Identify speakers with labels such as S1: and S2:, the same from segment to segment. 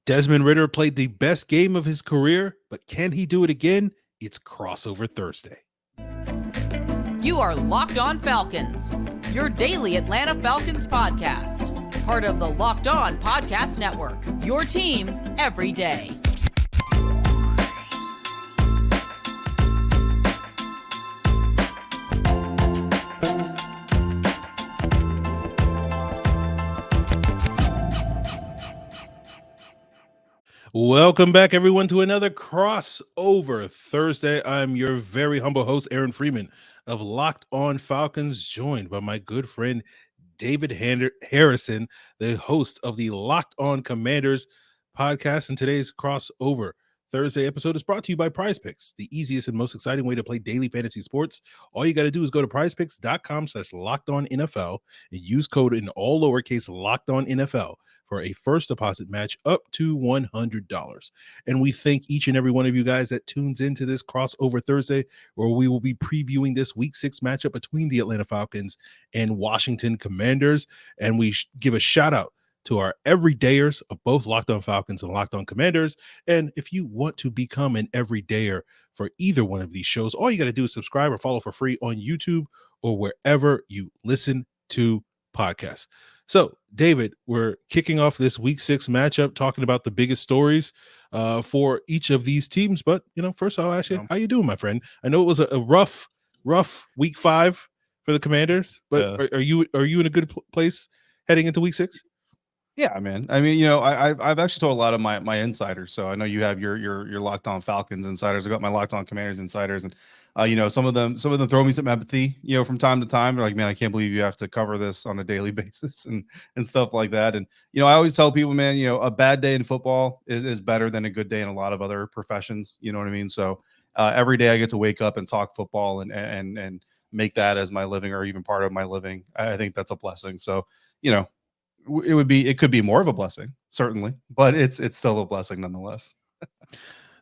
S1: Desmond Ridder played the best game of his career, but can he do it again? It's crossover Thursday.
S2: You are Locked On Falcons, your daily Atlanta Falcons podcast. Part of the Locked On Podcast Network, your team every day.
S1: Welcome back, everyone, to another crossover Thursday. I'm your very humble host, Aaron Freeman of Locked On Falcons, joined by my good friend David Harrison, the host of the Locked On Commanders podcast. And today's crossover Thursday episode is brought to you by Prize Picks, the easiest and most exciting way to play daily fantasy sports. All you got to do is go to prizepicks.com/lockedonnfl and use code in all lowercase LOCKEDONNFL for a first deposit match up to $100. And we thank each and every one of you guys that tunes into this crossover Thursday, where we will be previewing this Week 6 matchup between the Atlanta Falcons and Washington Commanders. And we give a shout out to our everydayers of both Locked On Falcons and Locked On Commanders. And if you want to become an everydayer for either one of these shows, all you got to do is subscribe or follow for free on YouTube or wherever you listen to podcasts. So, David, we're kicking off this Week 6 matchup, talking about the biggest stories for each of these teams. But, first I'll ask you, how you doing, my friend? I know it was a rough Week 5 for the Commanders, but are you in a good place heading into Week 6?
S3: Yeah, man. I mean, I've actually told a lot of my insiders. So I know you have your Locked On Falcons insiders. I got my Locked On Commanders insiders, and some of them throw me some empathy, from time to time. They're like, man, I can't believe you have to cover this on a daily basis and stuff like that. And I always tell people, man, a bad day in football is better than a good day in a lot of other professions. You know what I mean? So every day I get to wake up and talk football and make that as my living, or even part of my living. I think that's a blessing. So it could be more of a blessing, certainly, but it's still a blessing nonetheless.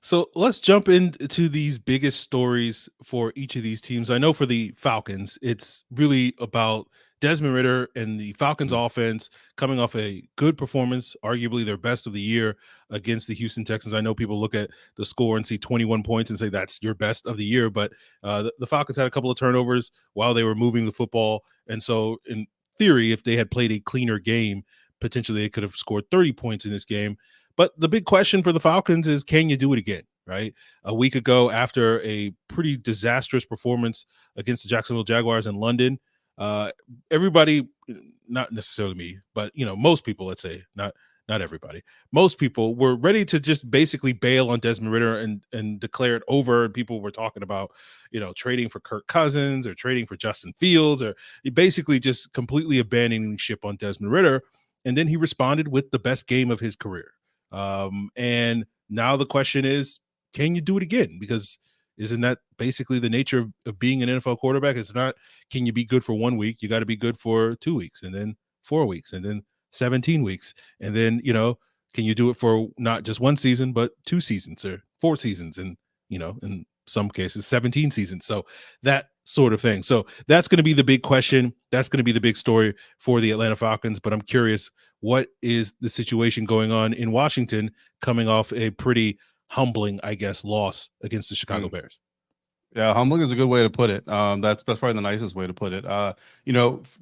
S1: So let's jump into these biggest stories for each of these teams. I know for the Falcons, it's really about Desmond Ridder and the Falcons offense coming off a good performance, arguably their best of the year against the Houston Texans. I know people look at the score and see 21 points and say that's your best of the year, but the Falcons had a couple of turnovers while they were moving the football. And so in theory, if they had played a cleaner game, potentially they could have scored 30 points in this game. But the big question for the Falcons is, can you do it again, right? A week ago, after a pretty disastrous performance against the Jacksonville Jaguars in London, everybody, not necessarily me, but, most people, let's say, not everybody, most people were ready to just basically bail on Desmond Ridder and declare it over. And people were talking about, trading for Kirk Cousins or trading for Justin Fields, or basically just completely abandoning ship on Desmond Ridder. And then he responded with the best game of his career. And now the question is, can you do it again? Because isn't that basically the nature of being an NFL quarterback? It's not, can you be good for 1 week? You got to be good for 2 weeks, and then 4 weeks, and then 17 weeks. And then, can you do it for not just 1 season, but 2 seasons or 4 seasons? And, in some cases, 17 seasons. So that sort of thing. So that's going to be the big question. That's going to be the big story for the Atlanta Falcons. But I'm curious, what is the situation going on in Washington coming off a pretty humbling, I guess, loss against the Chicago Bears?
S3: Yeah, humbling is a good way to put it. That's probably the nicest way to put it.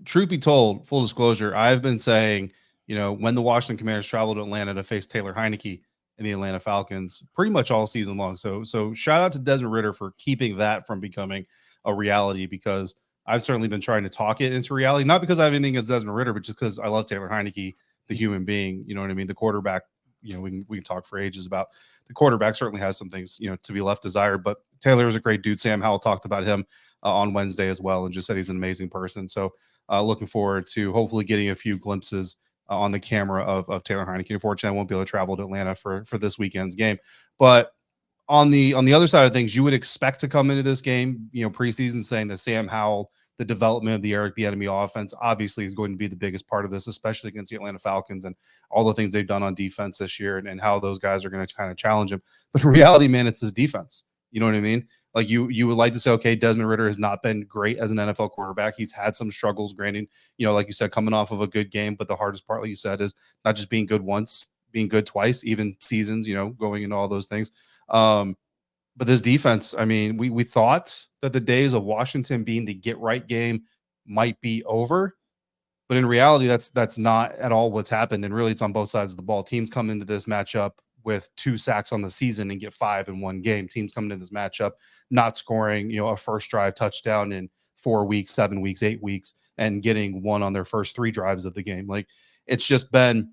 S3: Truth be told, full disclosure, I've been saying, when the Washington Commanders traveled to Atlanta to face Taylor Heineke and the Atlanta Falcons pretty much all season long. So shout out to Desmond Ridder for keeping that from becoming a reality, because I've certainly been trying to talk it into reality, not because I have anything against Desmond Ridder, but just because I love Taylor Heineke, the human being. You know what I mean? The quarterback, we can talk for ages about the quarterback. Certainly has some things, to be left desired, but Taylor is a great dude. Sam Howell talked about him on Wednesday as well, and just said he's an amazing person. So looking forward to hopefully getting a few glimpses on the camera of Taylor Heineke. Unfortunately, I won't be able to travel to Atlanta for this weekend's game, but on the other side of things, you would expect to come into this game, preseason, saying that Sam Howell, the development of the Eric Bieniemy offense, obviously is going to be the biggest part of this, especially against the Atlanta Falcons and all the things they've done on defense this year, and how those guys are going to kind of challenge him. But in reality, man, it's his defense. You know what I mean? Like you would like to say, okay, Desmond Ridder has not been great as an NFL quarterback. He's had some struggles, granted, like you said, coming off of a good game. But the hardest part, like you said, is not just being good once, being good twice, even seasons, going into all those things. But this defense, I mean, we thought that the days of Washington being the get right game might be over, but in reality, that's not at all what's happened. And really, it's on both sides of the ball. Teams come into this matchup with 2 sacks on the season and get 5 in one game. Teams come into this matchup not scoring, a first drive touchdown in 4 weeks, 7 weeks, 8 weeks, and getting 1 on their first 3 drives of the game. Like, it's just been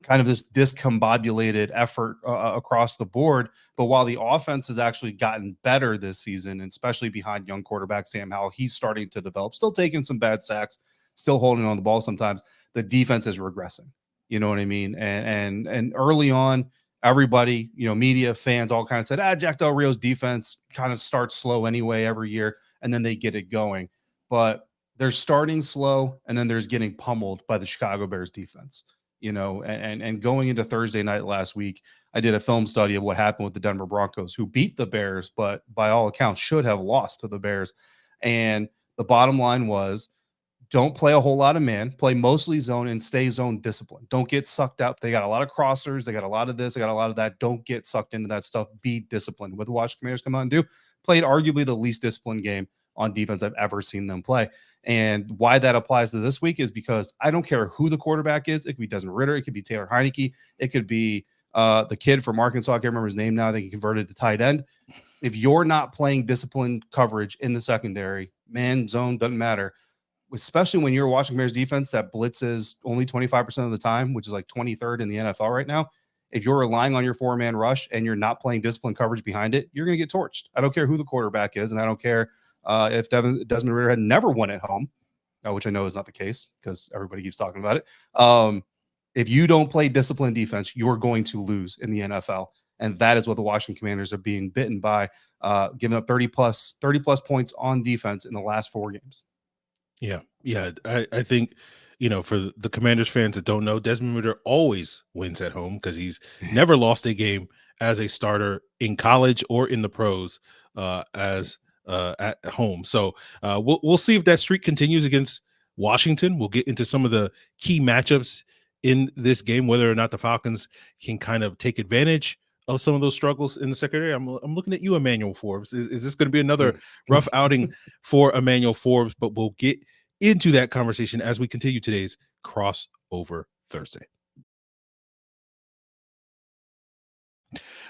S3: kind of this discombobulated effort across the board. But while the offense has actually gotten better this season, and especially behind young quarterback Sam Howell, he's starting to develop, still taking some bad sacks, still holding on the ball sometimes. The defense is regressing. You know what I mean? And early on, everybody, media, fans, all kind of said, Jack Del Rio's defense kind of starts slow anyway every year, and then they get it going. But they're starting slow, and then there's getting pummeled by the Chicago Bears defense. And going into Thursday night last week, I did a film study of what happened with the Denver Broncos, who beat the Bears, but by all accounts should have lost to the Bears. And the bottom line was, don't play a whole lot of man, play mostly zone, and stay zone disciplined. Don't get sucked up. They got a lot of crossers. They got a lot of this. They got a lot of that. Don't get sucked into that stuff. Be disciplined. What the Washington Commanders come out and do, played arguably the least disciplined game on defense I've ever seen them play. And why that applies to this week is because I don't care who the quarterback is. It could be Desmond Ridder. It could be Taylor Heineke. It could be the kid from Arkansas. I can't remember his name now. I think he converted to tight end. If you're not playing disciplined coverage in the secondary, man, zone, doesn't matter. Especially when you're watching Bears defense that blitzes only 25% of the time, which is like 23rd in the NFL right now. If you're relying on your 4-man rush and you're not playing disciplined coverage behind it, you're going to get torched. I don't care who the quarterback is, and I don't care if Desmond Ridder had never won at home, which I know is not the case because everybody keeps talking about it. If you don't play disciplined defense, you're going to lose in the NFL. And that is what the Washington Commanders are being bitten by, giving up 30 plus points on defense in the last 4 games.
S1: Yeah. I think, for the Commanders fans that don't know, Desmond Ridder always wins at home because he's never lost a game as a starter in college or in the pros as at home. So we'll see if that streak continues against Washington. We'll get into some of the key matchups in this game, whether or not the Falcons can kind of take advantage of some of those struggles in the secondary. I'm looking at you, Emmanuel Forbes. Is this going to be another rough outing for Emmanuel Forbes? But we'll get into that conversation as we continue today's Crossover Thursday.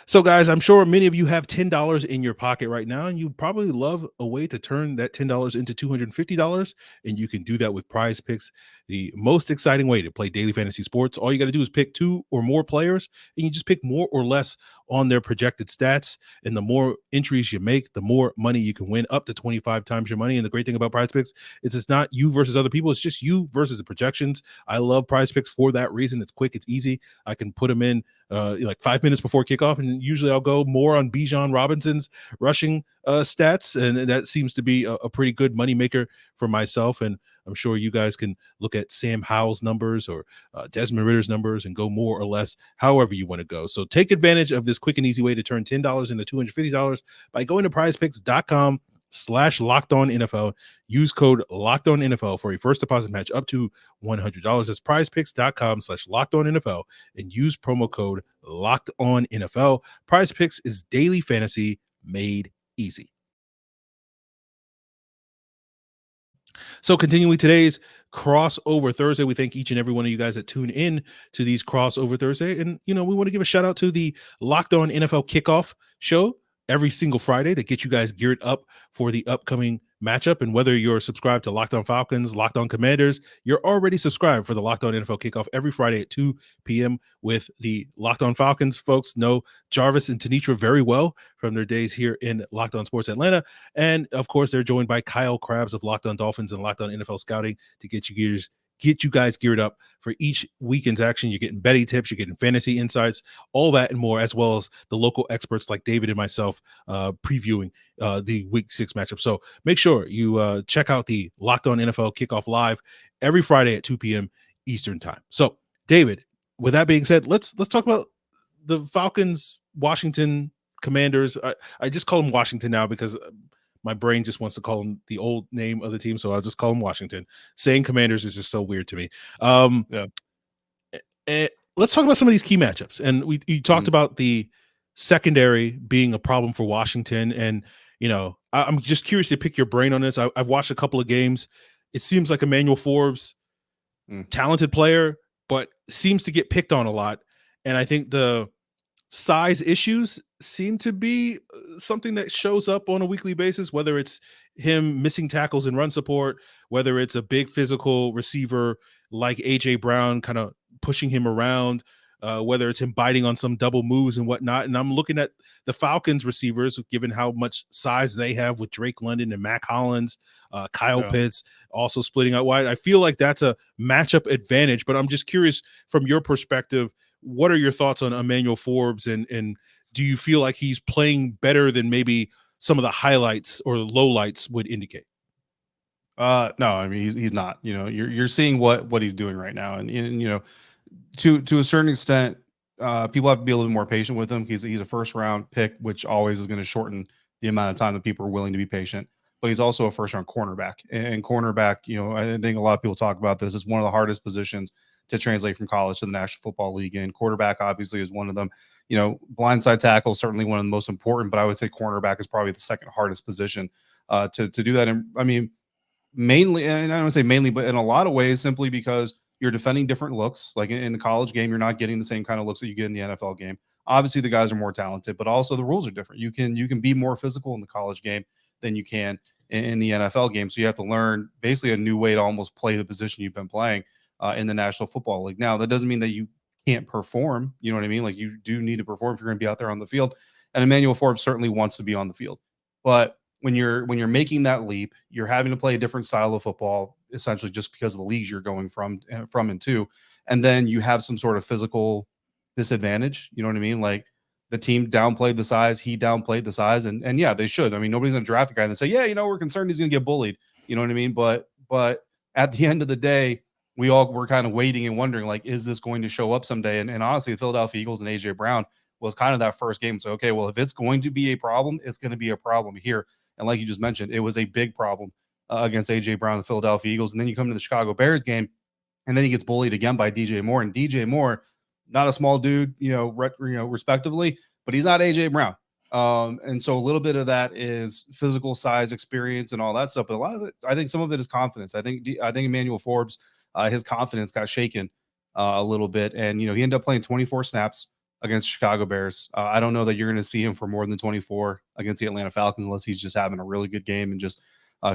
S1: So, guys, I'm sure many of you have $10 in your pocket right now, and you probably love a way to turn that $10 into $250, and you can do that with Prize Picks, the most exciting way to play daily fantasy sports. All you got to do is pick 2 or more players, and you just pick more or less on their projected stats, and the more entries you make, the more money you can win, up to 25 times your money. And the great thing about Prize Picks is it's not you versus other people. It's just you versus the projections. I love Prize Picks for that reason. It's quick. It's easy. I can put them in like 5 minutes before kickoff, and usually I'll go more on Bijan Robinson's rushing stats, and that seems to be a pretty good money maker for myself. And I'm sure you guys can look at Sam Howell's numbers or Desmond Ridder's numbers and go more or less however you want to go. So take advantage of this quick and easy way to turn $10 into $250 by going to prizepicks.com/LockedOnNFL. Use code LockedOnNFL for a first deposit match up to $100. That's prizepicks.com/LockedOnNFL and use promo code LockedOnNFL. Prize Picks is daily fantasy made easy. So continuing today's Crossover Thursday, we thank each and every one of you guys that tune in to these Crossover Thursday. And, we want to give a shout out to the Locked On NFL Kickoff show every single Friday that gets you guys geared up for the upcoming matchup. And whether you're subscribed to Locked On Falcons, Locked On Commanders, you're already subscribed for the Locked On NFL Kickoff every Friday at 2 p.m. with the Locked On Falcons. Folks know Jarvis and Tanitra very well from their days here in Locked On Sports Atlanta. And of course, they're joined by Kyle Krabs of Locked On Dolphins and Locked On NFL Scouting to get you guys geared up for each weekend's action. You're getting betting tips, you're getting fantasy insights, all that and more, as well as the local experts like David and myself previewing the Week 6 matchup. So make sure you check out the Locked On NFL Kickoff Live every Friday at 2 p.m. Eastern Time. So, David, with that being said, let's talk about the Falcons, Washington Commanders. I just call them Washington now because my brain just wants to call them the old name of the team, so I'll just call them Washington. Saying Commanders is just so weird to me. Yeah. let's talk about some of these key matchups. And you talked
S3: Mhm.
S1: about the secondary being a problem for Washington. And, I'm just curious to pick your brain on this. I've watched a couple of games. It seems like Emmanuel Forbes,
S3: Mm.
S1: talented player, but seems to get picked on a lot. And I think the size issues seem to be something that shows up on a weekly basis, whether it's him missing tackles and run support, whether it's a big physical receiver like AJ Brown kind of pushing him around, whether it's him biting on some double moves and whatnot. And I'm looking at the Falcons receivers, given how much size they have with Drake London and Mac Hollins, Kyle
S3: Yeah.
S1: Pitts also splitting out wide. I feel like that's a matchup advantage, but I'm just curious from your perspective, what are your thoughts on Emmanuel Forbes, and do you feel like he's playing better than maybe some of the highlights or lowlights would indicate?
S3: No, I mean he's not. You're seeing what he's doing right now, and to a certain extent, people have to be a little more patient with him because he's a first round pick, which always is going to shorten the amount of time that people are willing to be patient. But he's also a first round cornerback, and cornerback, I think a lot of people talk about this. It's one of the hardest positions to translate from college to the National Football League, and quarterback obviously is one of them. Blindside tackle is certainly one of the most important, but I would say cornerback is probably the second hardest position to do that. And I mean, mainly, and I don't say mainly, but in a lot of ways, simply because you're defending different looks. Like in the college game, you're not getting the same kind of looks that you get in the NFL game. Obviously, the guys are more talented, but also the rules are different. You can be more physical in the college game than you can in the NFL game. So you have to learn basically a new way to almost play the position you've been playing in the National Football League. Now, that doesn't mean that you can't perform. You know what I mean? Like you do need to perform if you're going to be out there on the field. And Emmanuel Forbes certainly wants to be on the field, but when you're making that leap, you're having to play a different style of football, essentially just because of the leagues you're going from and to, and then you have some sort of physical disadvantage. You know what I mean? Like the team downplayed the size, he downplayed the size, and yeah, they should. I mean, nobody's gonna draft a guy and say, yeah, we're concerned he's gonna get bullied. You know what I mean? But at the end of the day, we all were kind of waiting and wondering, like, is this going to show up someday? And honestly, the Philadelphia Eagles and AJ Brown was kind of that first game. So okay, well, if it's going to be a problem, it's going to be a problem here. And like you just mentioned, it was a big problem against AJ Brown, the Philadelphia Eagles. And then you come to the Chicago Bears game, and then he gets bullied again by DJ Moore. And DJ Moore, not a small dude, respectively, but he's not AJ Brown. And so a little bit of that is physical size, experience, and all that stuff. But a lot of it, I think some of it is confidence. I think Emmanuel Forbes, his confidence got shaken a little bit, and he ended up playing 24 snaps against Chicago Bears. I don't know that you're going to see him for more than 24 against the Atlanta Falcons unless he's just having a really good game and just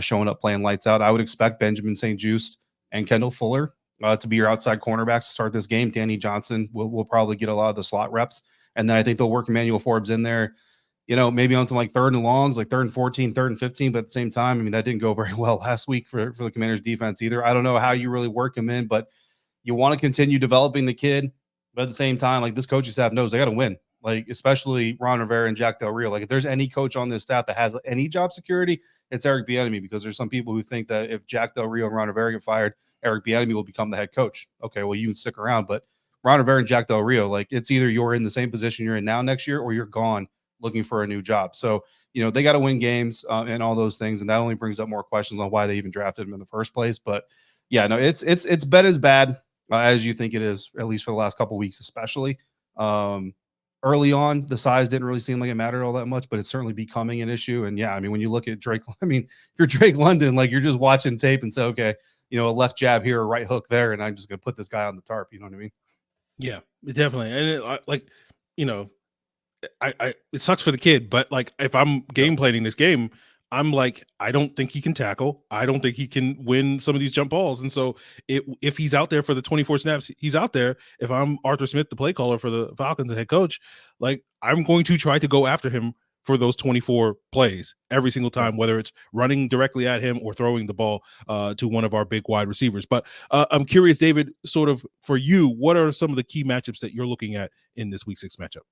S3: showing up playing lights out. I would expect Benjamin St-Juste and Kendall Fuller to be your outside cornerbacks to start this game. Danny Johnson will probably get a lot of the slot reps. And then I think they'll work Emmanuel Forbes in there, maybe on some like third and longs, like third and 14, third and 15. But at the same time, I mean, that didn't go very well last week for the Commanders defense either. I don't know how you really work him in, but you want to continue developing the kid. But at the same time, like this coaching staff knows they got to win, like especially Ron Rivera and Jack Del Rio. Like if there's any coach on this staff that has any job security, it's Eric Bieniemy, because there's some people who think that if Jack Del Rio and Ron Rivera get fired, Eric Bieniemy will become the head coach. Okay, well, you can stick around, but Ron Rivera and Jack Del Rio, like it's either you're in the same position you're in now next year or you're gone looking for a new job. So, they got to win games and all those things. And that only brings up more questions on why they even drafted him in the first place. But yeah, no, it's been as bad as you think it is, at least for the last couple of weeks, especially. Early on, the size didn't really seem like it mattered all that much, but it's certainly becoming an issue. And yeah, I mean, when you look at Drake, I mean, if you're Drake London, like you're just watching tape and say, okay, a left jab here, a right hook there, and I'm just going to put this guy on the tarp. You know what I mean?
S1: Yeah, definitely. And it sucks for the kid, but like if I'm game planning this game, I'm like, I don't think he can tackle. I don't think he can win some of these jump balls. And so if he's out there for the 24 snaps, he's out there. If I'm Arthur Smith, the play caller for the Falcons and head coach, like I'm going to try to go after him for those 24 plays every single time, whether it's running directly at him or throwing the ball to one of our big wide receivers. But I'm curious, David, sort of for you, what are some of the key matchups that you're looking at in this week 6 matchup?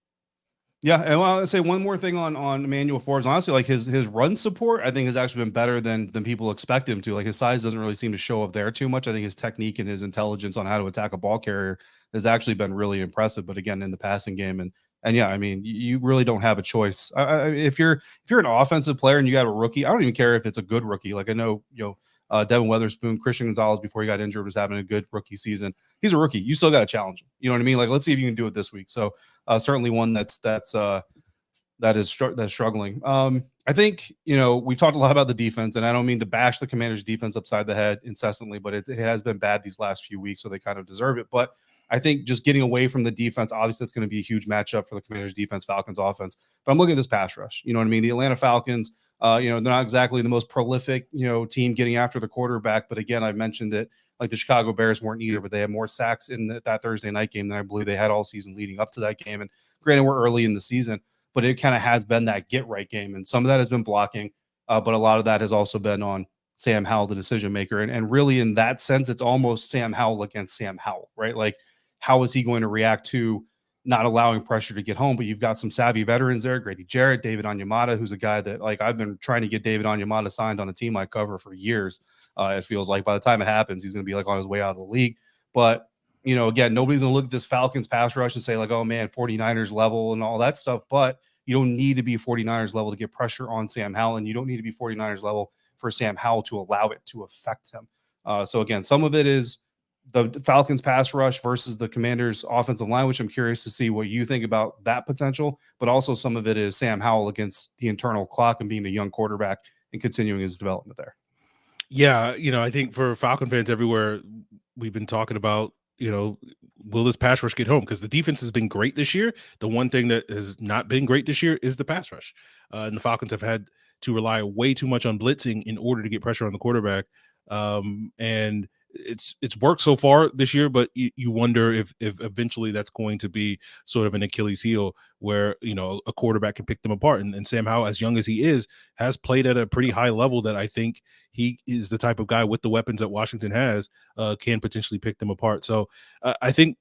S3: Yeah, and I'll say one more thing on Emmanuel Forbes. Honestly, like his run support, I think has actually been better than people expect him to. Like his size doesn't really seem to show up there too much. I think his technique and his intelligence on how to attack a ball carrier has actually been really impressive. But again, in the passing game, and yeah, I mean, you really don't have a choice. If you're an offensive player and you got a rookie, I don't even care if it's a good rookie. Like I know, Devin Weatherspoon, Christian Gonzalez, before he got injured, was having a good rookie season. He's a rookie. You still got to challenge him. You know what I mean? Like, let's see if you can do it this week. So certainly one that is struggling. I think, we've talked a lot about the defense, and I don't mean to bash the Commanders' defense upside the head incessantly, but it has been bad these last few weeks, so they kind of deserve it. But I think just getting away from the defense, obviously it's going to be a huge matchup for the Commanders' defense, Falcons' offense. But I'm looking at this pass rush. You know what I mean? The Atlanta Falcons, they're not exactly the most prolific, team getting after the quarterback. But again, I mentioned it, like the Chicago Bears weren't either, but they had more sacks in that Thursday night game than I believe they had all season leading up to that game. And granted, we're early in the season, but it kind of has been that get right game. And some of that has been blocking, but a lot of that has also been on Sam Howell, the decision maker. And really in that sense, it's almost Sam Howell against Sam Howell, right? Like, how is he going to react to not allowing pressure to get home? But you've got some savvy veterans there, Grady Jarrett, David Onyemata, who's a guy that, like, I've been trying to get David Onyemata signed on a team I cover for years. It feels like by the time it happens, he's going to be like on his way out of the league. But, again, nobody's going to look at this Falcons pass rush and say like, oh man, 49ers level and all that stuff. But you don't need to be 49ers level to get pressure on Sam Howell, and you don't need to be 49ers level for Sam Howell to allow it to affect him. So again, some of it is the Falcons pass rush versus the Commanders offensive line, which I'm curious to see what you think about that potential. But also some of it is Sam Howell against the internal clock and being a young quarterback and continuing his development there.
S1: Yeah, I think for Falcon fans everywhere, we've been talking about, will this pass rush get home? Because the defense has been great this year. The one thing that has not been great this year is the pass rush. And the Falcons have had to rely way too much on blitzing in order to get pressure on the quarterback. And it's worked so far this year, but you wonder if eventually that's going to be sort of an Achilles heel where, a quarterback can pick them apart. And Sam Howell, as young as he is, has played at a pretty high level that I think he is the type of guy with the weapons that Washington has, can potentially pick them apart. So I think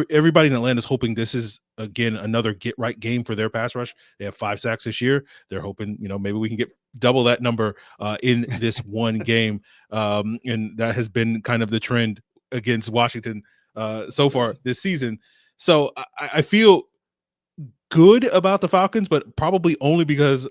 S1: everybody in Atlanta is hoping this is, again, another get right game for their pass rush. They have 5 sacks this year. They're hoping, maybe we can get double that number in this one game. And that has been kind of the trend against Washington so far this season. So I feel good about the Falcons, but probably only because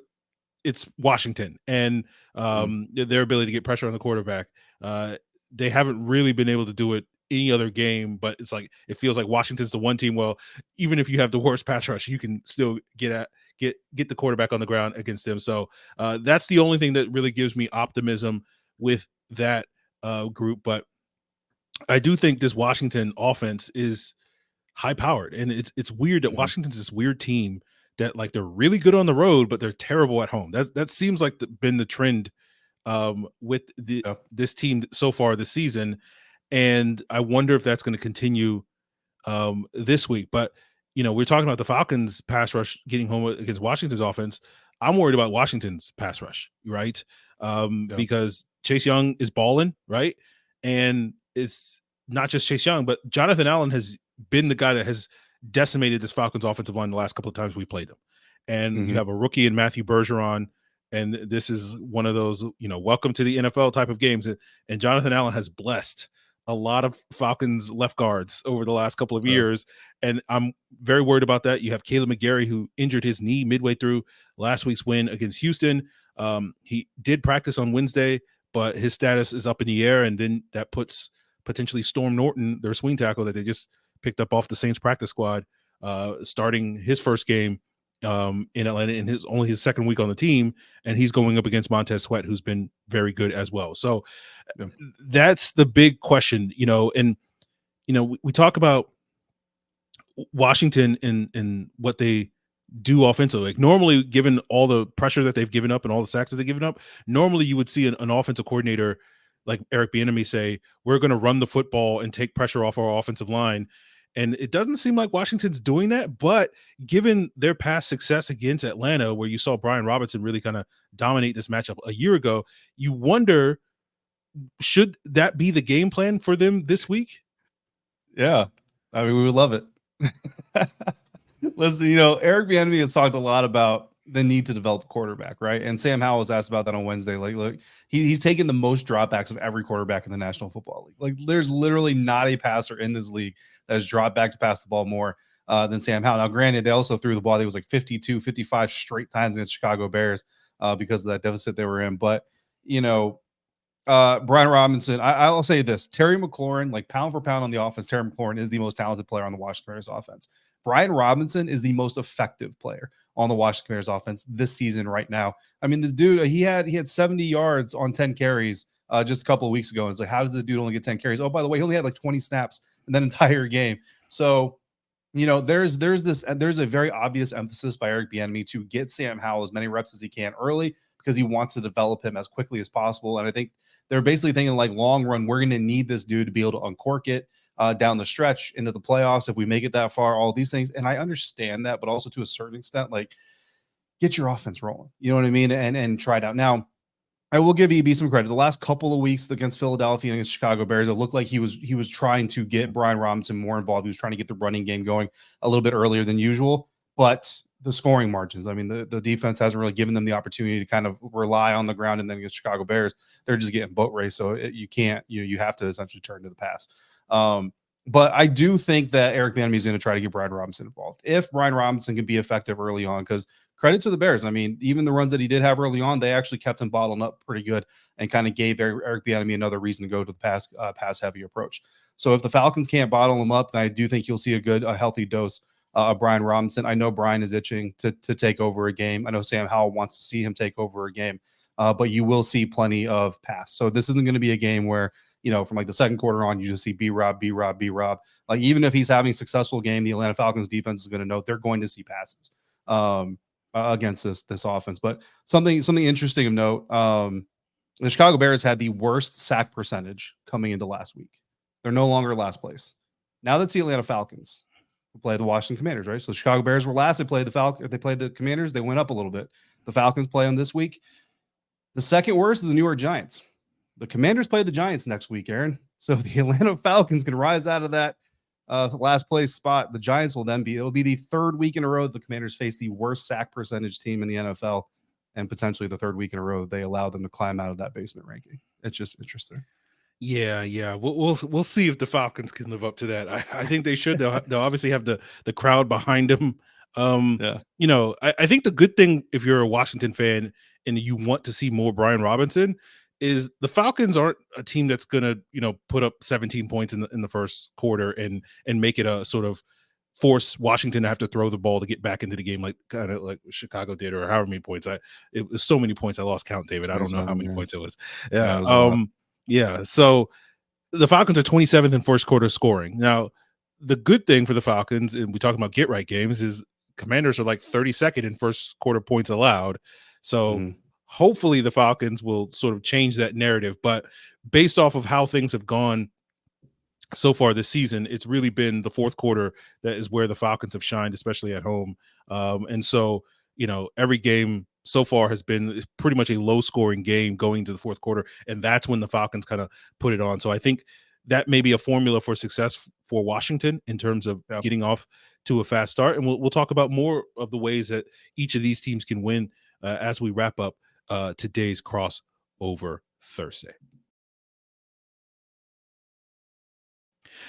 S1: it's Washington and their ability to get pressure on the quarterback. They haven't really been able to do it any other game, but it's like it feels like Washington's the one team. Well, even if you have the worst pass rush, you can still get the quarterback on the ground against them. So that's the only thing that really gives me optimism with that group. But I do think this Washington offense is high powered, and it's weird that Washington's this weird team that, like, they're really good on the road, but they're terrible at home. That seems like been the trend with this team so far this season. And I wonder if that's going to continue this week. But, we're talking about the Falcons pass rush getting home against Washington's offense. I'm worried about Washington's pass rush, right? Because Chase Young is balling, right? And it's not just Chase Young, but Jonathan Allen has been the guy that has decimated this Falcons offensive line the last couple of times we played them. And you have a rookie in Matthew Bergeron, and this is one of those, welcome to the NFL type of games. And Jonathan Allen has blessed a lot of Falcons left guards over the last couple of years. And I'm very worried about that. You have Caleb McGarry, who injured his knee midway through last week's win against Houston. He did practice on Wednesday, but his status is up in the air. And then that puts potentially Storm Norton, their swing tackle that they just picked up off the Saints practice squad, starting his first game in Atlanta in his second week on the team, and he's going up against Montez Sweat, who's been very good as well. So that's the big question, and we talk about Washington and what they do offensively. Like, normally, given all the pressure that they've given up and all the sacks that they've given up, normally you would see an offensive coordinator like Eric Bieniemy say, we're going to run the football and take pressure off our offensive line. And it doesn't seem like Washington's doing that, but given their past success against Atlanta, where you saw Brian Robinson really kind of dominate this matchup a year ago, you wonder, should that be the game plan for them this week?
S3: Yeah. I mean, we would love it. Listen, Eric Bieniemy has talked a lot about the need to develop a quarterback, right? And Sam Howell was asked about that on Wednesday. Like, look, he's taken the most dropbacks of every quarterback in the National Football League. Like, there's literally not a passer in this league that has dropped back to pass the ball more than Sam Howell. Now, granted, they also threw the ball. It was like 52, 55 straight times against Chicago Bears because of that deficit they were in. But, Brian Robinson. I'll say this: Terry McLaurin, like pound for pound on the offense, Terry McLaurin is the most talented player on the Washington Commanders offense. Brian Robinson is the most effective player on the Washington Commanders offense this season right now. I mean, this dude, he had 70 yards on 10 carries just a couple of weeks ago. And it's like, how does this dude only get 10 carries? Oh, by the way, he only had like 20 snaps in that entire game. So, you know, there's a very obvious emphasis by Eric Bieniemy to get Sam Howell as many reps as he can early because he wants to develop him as quickly as possible. And I think they're basically thinking like long run, we're going to need this dude to be able to uncork it down the stretch into the playoffs if we make it that far, all these things. And I understand that, but also to a certain extent, like get your offense rolling, you know what I mean? And try it out. Now, I will give EB some credit. The last couple of weeks against Philadelphia and against Chicago Bears, it looked like he was trying to get Brian Robinson more involved. He was trying to get the running game going a little bit earlier than usual, but the scoring margins, I mean, the defense hasn't really given them the opportunity to kind of rely on the ground. And then against Chicago Bears, they're just getting boat race. So you can't, you have to essentially turn to the pass. But I do think that Eric Bieniemy is going to try to get Brian Robinson involved. If Brian Robinson can be effective early on, because credit to the Bears. I mean, even the runs that he did have early on, they actually kept him bottled up pretty good and kind of gave Eric Bieniemy another reason to go to the pass heavy approach. So if the Falcons can't bottle him up, then I do think you'll see a healthy dose of Brian Robinson. I know Brian is itching to take over a game. I know Sam Howell wants to see him take over a game, but you will see plenty of pass. So this isn't going to be a game where, you know, from like the second quarter on, you just see B-Rob. Like even if he's having a successful game, the Atlanta Falcons defense is going to know they're going to see passes against this offense. But something interesting of note, the Chicago Bears had the worst sack percentage coming into last week. They're no longer last place. Now that's the Atlanta Falcons who play the Washington Commanders, right? So the Chicago Bears were last. They played the Commanders. They went up a little bit. The Falcons play them this week. The second worst is the New York Giants. The Commanders play the Giants next week, Aaron. So if the Atlanta Falcons can rise out of that last place spot, the Giants it'll be the third week in a row the Commanders face the worst sack percentage team in the NFL, and potentially the third week in a row they allow them to climb out of that basement ranking. It's just interesting.
S1: Yeah. We'll see if the Falcons can live up to that. I think they should. They'll obviously have the crowd behind them.
S3: Yeah.
S1: You know, I think the good thing if you're a Washington fan and you want to see more Brian Robinson is the Falcons aren't a team that's gonna, you know, put up 17 points in the first quarter and make it a sort of force Washington to have to throw the ball to get back into the game, like kind of like Chicago did, or however many points. It was so many points I lost count, David. I don't know how many points it was. Yeah. Yeah. So the Falcons are 27th in first quarter scoring. Now, the good thing for the Falcons, and we talk about get right games, is Commanders are like 32nd in first quarter points allowed. So hopefully the Falcons will sort of change that narrative. But based off of how things have gone so far this season, it's really been the fourth quarter that is where the Falcons have shined, especially at home. And so, you know, every game so far has been pretty much a low scoring game going to the fourth quarter. And that's when the Falcons kind of put it on. So I think that may be a formula for success for Washington in terms of getting off to a fast start. And we'll talk about more of the ways that each of these teams can win as we wrap up today's crossover Thursday.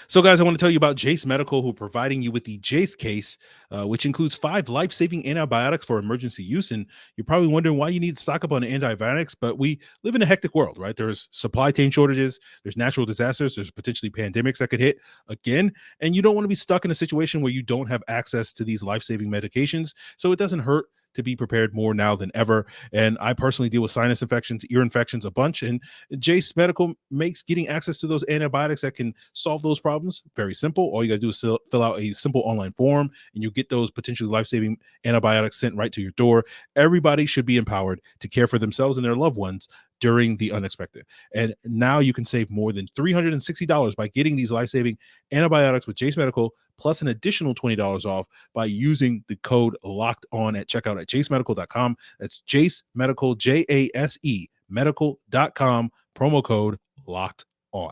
S1: So, guys, I want to tell you about Jace Medical, who are providing you with the Jace case, which includes 5 life-saving antibiotics for emergency use. And you're probably wondering why you need to stock up on antibiotics, but we live in a hectic world, right? There's supply chain shortages, there's natural disasters, there's potentially pandemics that could hit again, and you don't want to be stuck in a situation where you don't have access to these life-saving medications. So it doesn't hurt to be prepared more now than ever. And I personally deal with sinus infections, ear infections a bunch, and Jace Medical makes getting access to those antibiotics that can solve those problems very simple. All you got to do is fill out a simple online form, and you get those potentially life-saving antibiotics sent right to your door. Everybody should be empowered to care for themselves and their loved ones during the unexpected. And now you can save more than $360 by getting these life-saving antibiotics with Jace Medical, plus an additional $20 off by using the code locked on at checkout at jasemedical.com. That's Jace Medical, JASE medical.com, promo code locked on.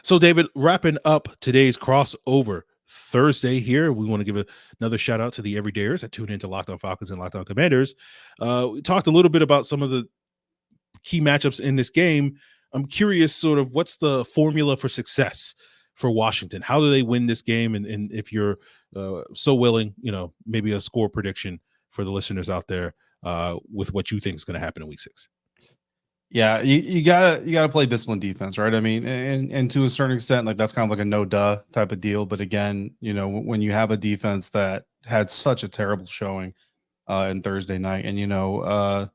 S1: So, David, wrapping up today's crossover Thursday here, we want to give another shout out to the everydayers that tune into Locked On Falcons and Locked On Commanders. We talked a little bit about some of the key matchups in this game. I'm curious, sort of, what's the formula for success for Washington? How do they win this game? And if you're so willing, you know, maybe a score prediction for the listeners out there with what you think is going to happen in week 6.
S3: Yeah, you gotta play disciplined defense, right? I mean, and to a certain extent, like that's kind of like a no duh type of deal. But again, when you have a defense that had such a terrible showing in Thursday night, and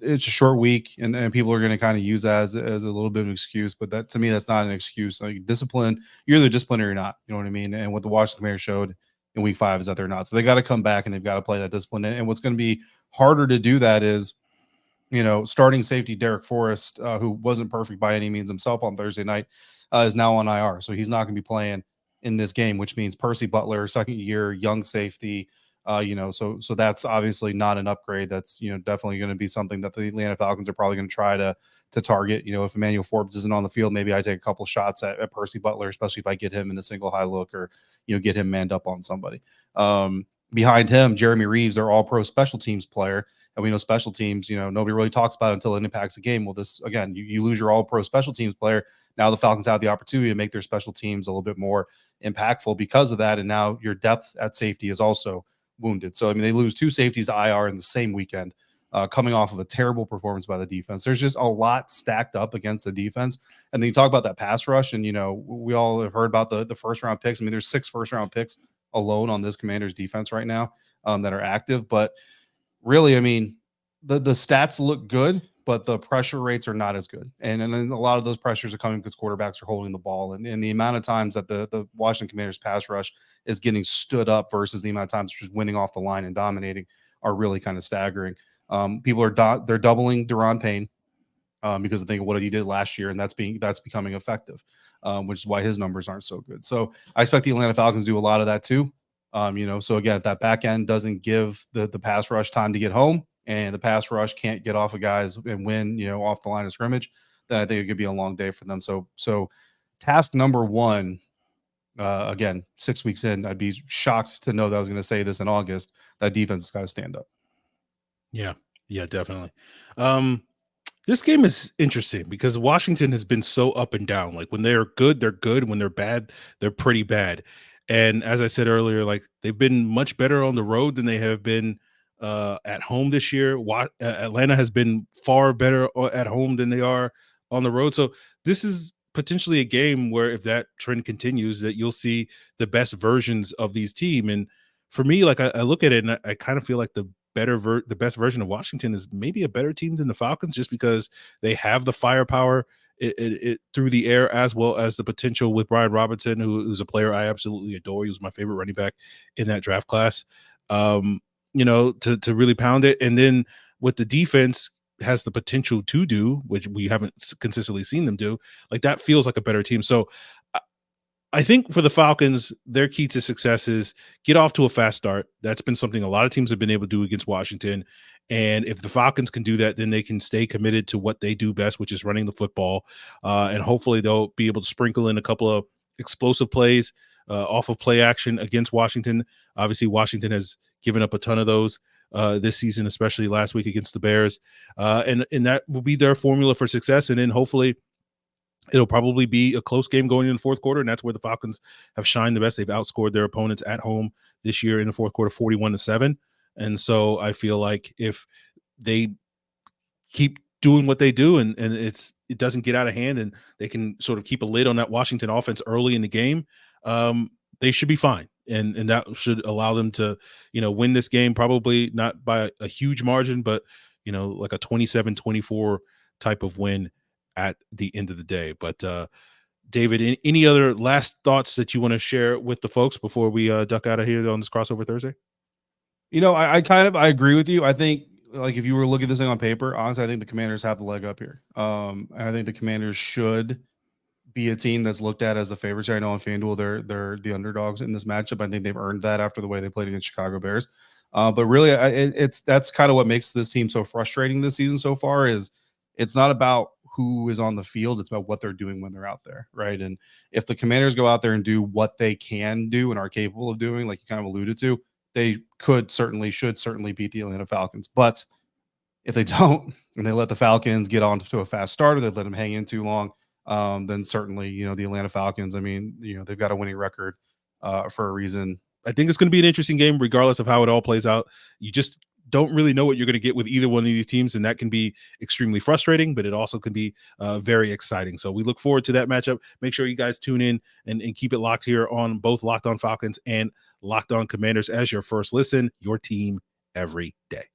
S3: it's a short week, and people are going to kind of use that as a little bit of an excuse. But that, to me, that's not an excuse. Like discipline, you're either disciplined or you're not. You know what I mean? And what the Washington Commanders showed in week 5 is that they're not. So they got to come back and they've got to play that discipline. And what's going to be harder to do that is, starting safety Derek Forrest, who wasn't perfect by any means himself on Thursday night, is now on IR. So he's not going to be playing in this game, which means Percy Butler, second year, young safety. So that's obviously not an upgrade. That's, definitely going to be something that the Atlanta Falcons are probably going to try to target. If Emmanuel Forbes isn't on the field, maybe I take a couple shots at Percy Butler, especially if I get him in a single high look or, get him manned up on somebody. Behind him, Jeremy Reeves, their all-pro special teams player. And we know special teams, nobody really talks about it until it impacts the game. Well, this, again, you lose your all-pro special teams player. Now the Falcons have the opportunity to make their special teams a little bit more impactful because of that. And now your depth at safety is also wounded. So, I mean, they lose 2 safeties to IR in the same weekend, coming off of a terrible performance by the defense. There's just a lot stacked up against the defense. And then you talk about that pass rush, and, we all have heard about the first-round picks. I mean, there's 6 first-round picks alone on this Commanders defense right now that are active. But really, I mean, the stats look good, but the pressure rates are not as good. And then a lot of those pressures are coming because quarterbacks are holding the ball. And the amount of times that the Washington Commanders pass rush is getting stood up versus the amount of times just winning off the line and dominating are really kind of staggering. People are they're doubling Daron Payne because I think of what he did last year, and that's becoming effective, which is why his numbers aren't so good. So I expect the Atlanta Falcons to do a lot of that too. So again, if that back end doesn't give the pass rush time to get home, and the pass rush can't get off of guys and win, off the line of scrimmage, then I think it could be a long day for them. So task number 1, again, 6 weeks in, I'd be shocked to know that I was going to say this in August, that defense has got to stand up.
S1: Yeah, definitely. This game is interesting because Washington has been so up and down. Like when they're good, they're good. When they're bad, they're pretty bad. And as I said earlier, like they've been much better on the road than they have been at home this year. Atlanta has been far better at home than they are on the road. So this is potentially a game where if that trend continues, that you'll see the best versions of these teams. And for me, like I look at it and I kind of feel like the best version of Washington is maybe a better team than the Falcons, just because they have the firepower it through the air, as well as the potential with Brian Robinson, who's a player I absolutely adore. He was my favorite running back in that draft class. To really pound it. And then what the defense has the potential to do, which we haven't consistently seen them do, like that feels like a better team. So I think for the Falcons, their key to success is get off to a fast start. That's been something a lot of teams have been able to do against Washington. And if the Falcons can do that, then they can stay committed to what they do best, which is running the football. And hopefully they'll be able to sprinkle in a couple of explosive plays off of play action against Washington. Obviously, Washington has given up a ton of those this season, especially last week against the Bears. And that will be their formula for success. And then hopefully it'll probably be a close game going in the fourth quarter, and that's where the Falcons have shined the best. They've outscored their opponents at home this year in the fourth quarter 41-7. And so I feel like if they keep doing what they do and it doesn't get out of hand and they can sort of keep a lid on that Washington offense early in the game, they should be fine. And that should allow them to, win this game, probably not by a huge margin, but, like a 27-24 type of win at the end of the day. But David, any other last thoughts that you want to share with the folks before we duck out of here on this crossover Thursday?
S3: I agree with you. I think, like, if you were looking at this thing on paper, honestly, I think the Commanders have the leg up here. And I think the Commanders should be a team that's looked at as the favorites. I know on FanDuel they're the underdogs in this matchup. I think they've earned that after the way they played against Chicago Bears. But really, that's kind of what makes this team so frustrating this season so far. Is it's not about who is on the field, it's about what they're doing when they're out there, right? And if the Commanders go out there and do what they can do and are capable of doing, like you kind of alluded to, they should certainly beat the Atlanta Falcons. But if they don't, and they let the Falcons get on to a fast start, or they let them hang in too long, then certainly, the Atlanta Falcons, I mean, they've got a winning record for a reason.
S1: I think it's going to be an interesting game, regardless of how it all plays out. You just don't really know what you're going to get with either one of these teams, and that can be extremely frustrating, but it also can be very exciting. So we look forward to that matchup. Make sure you guys tune in and keep it locked here on both Locked On Falcons and Locked On Commanders as your first listen, your team every day.